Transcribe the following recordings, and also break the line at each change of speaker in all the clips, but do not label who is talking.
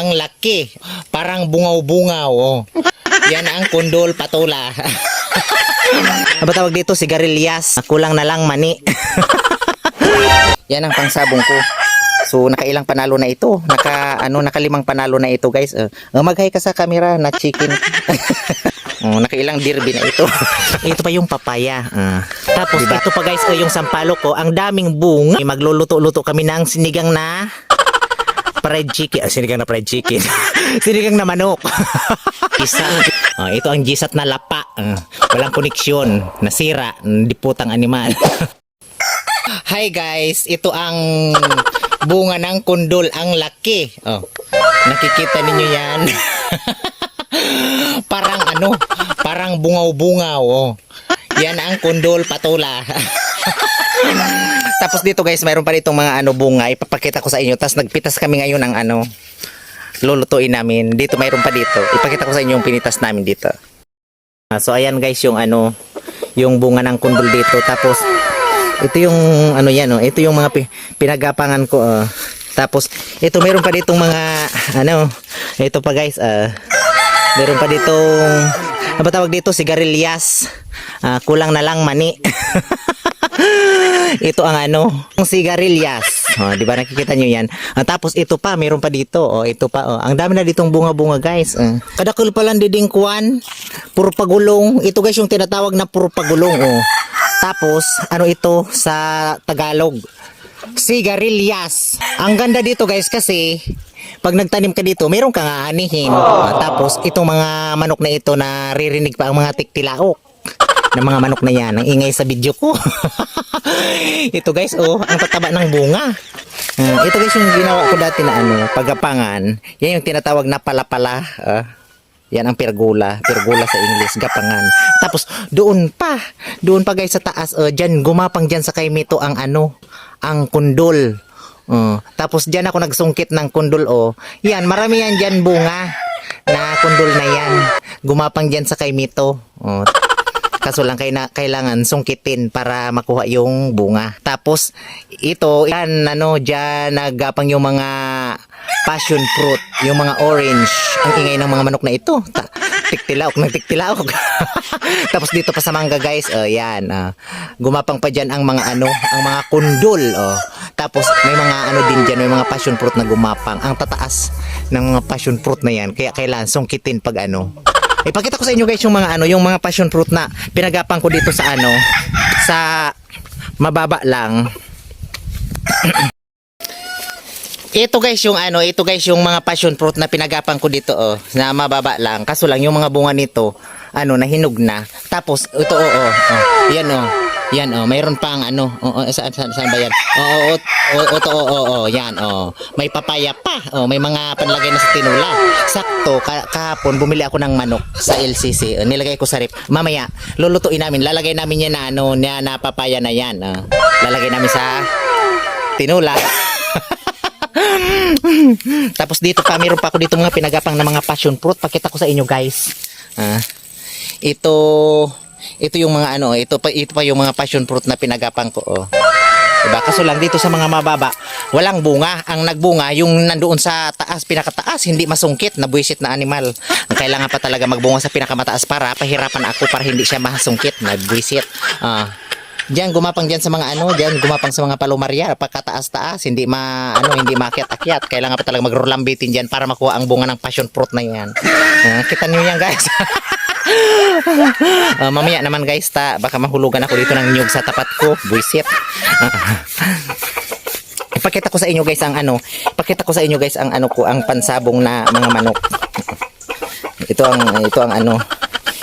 ang laki. Parang bungaw-bungaw. Oh. Yan ang kundol patula. Ano tawag dito? Sigarilyas. Kulang na lang mani. Yan ang pangsabong ko. So nakailang panalo na ito. Nakalimang panalo na ito, guys. Mag-hi ka sa camera na chicken. Nakailang dirby na ito. Ito pa yung papaya. Tapos diba? Ito pa, guys, yung sampalok ko. Ang daming bunga. Magluluto-luto kami ng sinigang na fried chicken. Sinigang na fried chicken. Sinigang na manok. Isa. Ito ang gisat na lapa. Walang koneksyon. Nasira. Diputang animal. Hi guys, ito ang bunga ng kundol, ang laki. Nakikita ninyo yan? Parang bungaw-bungaw. Yan ang kundol patula. Tapos dito, guys, mayroon pa ditong mga bunga. Ipapakita ko sa inyo. Tapos nagpitas kami ngayon ng lulutuin namin. Dito mayroon pa dito. Ipakita ko sa inyo yung pinitas namin dito. So ayan, guys, yung bunga ng kundol dito. Tapos ito yung ito yung mga pinagapangan ko. Tapos ito meron pa ditong mga ito pa, guys, meron pa ditong ano tawag dito? Sigarilyas. Kulang na lang mani. Ito ang sigarilyas. Di ba nakikita nyo yan? Tapos ito pa, meron pa dito. Ito pa. Ang dami na ditong bunga-bunga, guys. Kadakul pa lang diding kuwan. Puro pagulong. Ito, guys, yung tinatawag na puro pagulong. Tapos, ito sa Tagalog? Sigarilyas. Ang ganda dito, guys, kasi pag nagtanim ka dito, meron kang aanihin. Tapos, itong mga manok na ito, naririnig pa ang mga tiktilaok ng mga manok na yan. Ang ingay sa video ko. Ito, guys, ang tataba ng bunga. Ito, guys, yung ginawa ko dati na pagapangan. Yan yung tinatawag na palapala. Yan ang pergola sa English, gapangan. Tapos doon pa guys sa taas, diyan gumapang diyan sa kay Mito ang ang kundol. Tapos diyan ako nagsungkit ng kundol. Yan, marami yan diyan bunga na kundol na yan. Gumapang diyan sa kay Mito. Kaso lang kailangan sungkitin para makuha yung bunga. Tapos ito, yan diyan naggapang yung mga passion fruit, yung mga orange. Ang ingay ng mga manok na ito. Tiktilaok. Tapos dito pa sa mangga, guys, yan. Gumapang pa diyan ang mga ang mga kundol. Tapos may mga din diyan, may mga passion fruit na gumapang. Ang tataas ng mga passion fruit na yan. Kaya kailangan sungkitin pag Ipakita ko sa inyo, guys, yung mga yung mga passion fruit na pinagapang ko dito sa sa mababa lang. Ito, guys, yung mga passion fruit na pinagapang ko dito na mababa lang. Kaso lang yung mga bunga nito nahinog na. Tapos ito yan mayroon pang saan ba yan? Yan may papaya pa. May mga panlagay na sa tinula. Sakto kahapon bumili ako ng manok sa LCC. Nilagay ko sa rep. Mamaya lulutuin namin. Lalagay namin yan na papaya na yan. Lalagay namin sa tinula. Tapos dito pa, meron pa ako dito mga pinagapang na mga passion fruit. Pakita ko sa inyo, guys. Ito yung mga ito pa yung mga passion fruit na pinagapang ko. Diba? Kaso lang dito sa mga mababa, walang bunga. Ang nagbunga yung nandoon sa taas, pinakataas, hindi masungkit, nabuisit na animal. Kailangan pa talaga magbunga sa pinakamataas para pahirapan ako para hindi siya masungkit, nabuisit. Diyan gumapang diyan sa mga diyan gumapang sa mga palumarya, pagkataas-taas, hindi maakyat-akyat. Kailangan pa talaga magrulambitin diyan para makuha ang bunga ng passion fruit na yan. Kita niyo yan, guys. Mamaya naman, guys, baka mahulugan ako dito ng nyug sa tapat ko, buisit. Ipakita ko sa inyo, guys, ang ang pansabong na mga manok.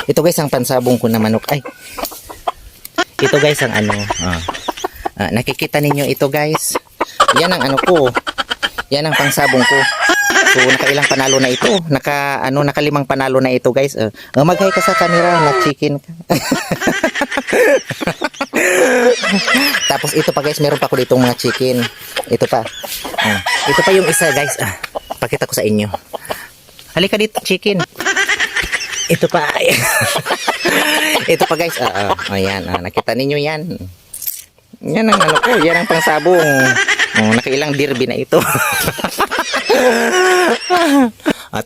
Ito guys, ang pansabong ko na manok. Ito, guys, ang nakikita ninyo ito, guys. Yan ang ko. Yan ang pangsabong ko. So nakailang panalo na ito. Nakalimang panalo na ito, guys. Mag-hi ka sa camera na chicken. Tapos ito pa, guys, meron pa ko ditong mga chicken. Ito pa. Ito pa yung isa, guys. Pakita ko sa inyo. Halika dito, chicken. Ito pa. Ito pa, guys. Ayan, nakita ninyo yan. Yan ang yan ang pangsabong. Nakailang dirby na ito.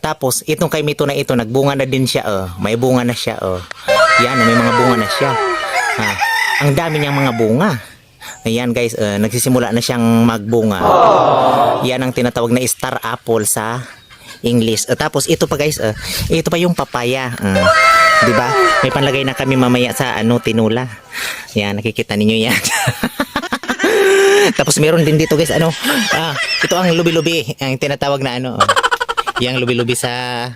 Tapos, itong kay Mito na ito, nagbunga na din siya. May bunga na siya. Yan, may mga bunga na siya. Ang dami niyang mga bunga. Ayan guys, nagsisimula na siyang magbunga. Yan ang tinatawag na star apple sa English. Tapos ito pa guys, ito pa yung papaya. 'Di ba? May panlagay na kami mamaya sa tinula. Yan, nakikita ninyo yan. Tapos meron din dito guys, ito ang lubi-lubi, ang tinatawag na yang lubi-lubi sa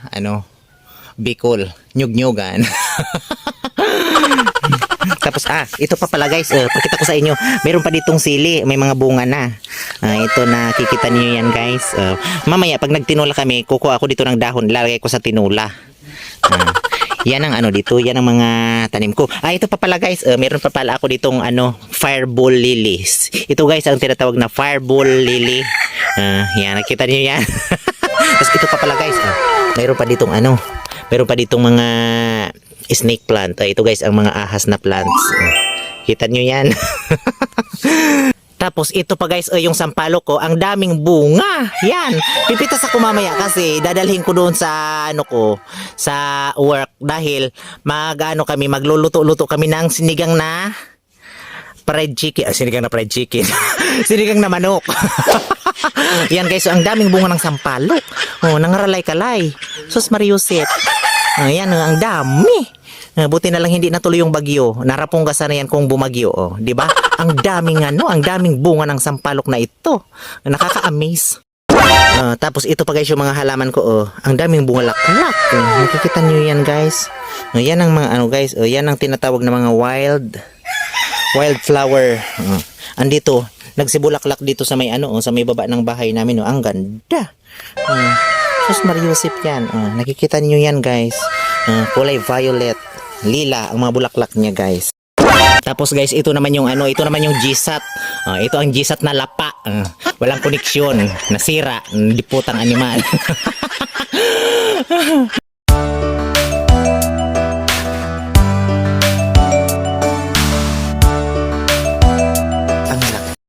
Bicol, nyug-nyugan. Tapos ito pa pala guys, pakita ko sa inyo. Meron pa ditong sili, may mga bunga na. Ito nakikita niyo yan guys. Mamaya pag nagtinula kami, kukuha ako dito ng dahon, lalagay ko sa tinula. Yan ang dito, yan ang mga tanim ko. Ito pa pala guys, meron pa pala ako ditong fireball lilies. Ito guys ang tinatawag na fireball lily. Yan, nakita niyo yan. Tapos ito pa pala guys, meron pa ditong meron pa ditong mga snake plant. Ito guys ang mga ahas na plants. Kita nyo yan. Tapos ito pa guys, yung sampalok ko, ang daming bunga. Yan. Pipitas ako mamaya kasi dadalhin ko doon sa sa work dahil kami magluluto-luto kami ng sinigang na fried chicken. Sinigang na fried chicken. Sinigang na manok. Yan guys, ang daming bunga ng sampalok. Nangaralay-kalay. Sus Mariusit. Ayan, ang dami. Buti na lang hindi natuloy yung bagyo. Narapunggasan na yan kung bumagyo, 'di ba? Ang daming ang daming bunga ng sampalok na ito. Nakaka-amaze. Tapos ito pa guys yung mga halaman ko, ang daming bungalaklak. Nakikita niyo yan guys. Yan ang mga guys, yan ang tinatawag na mga wildflower. Andito, nagsibulaklak dito sa may sa may baba ng bahay namin, ang ganda. Sus Mariusip yan. Nakikita niyo yan guys. Kulay violet, lila ang mga bulaklak niya guys. Tapos guys, ito naman yung ito naman yung GSAT. Ito ang GSAT na lapa. Walang koneksyon, nasira, diputang animal.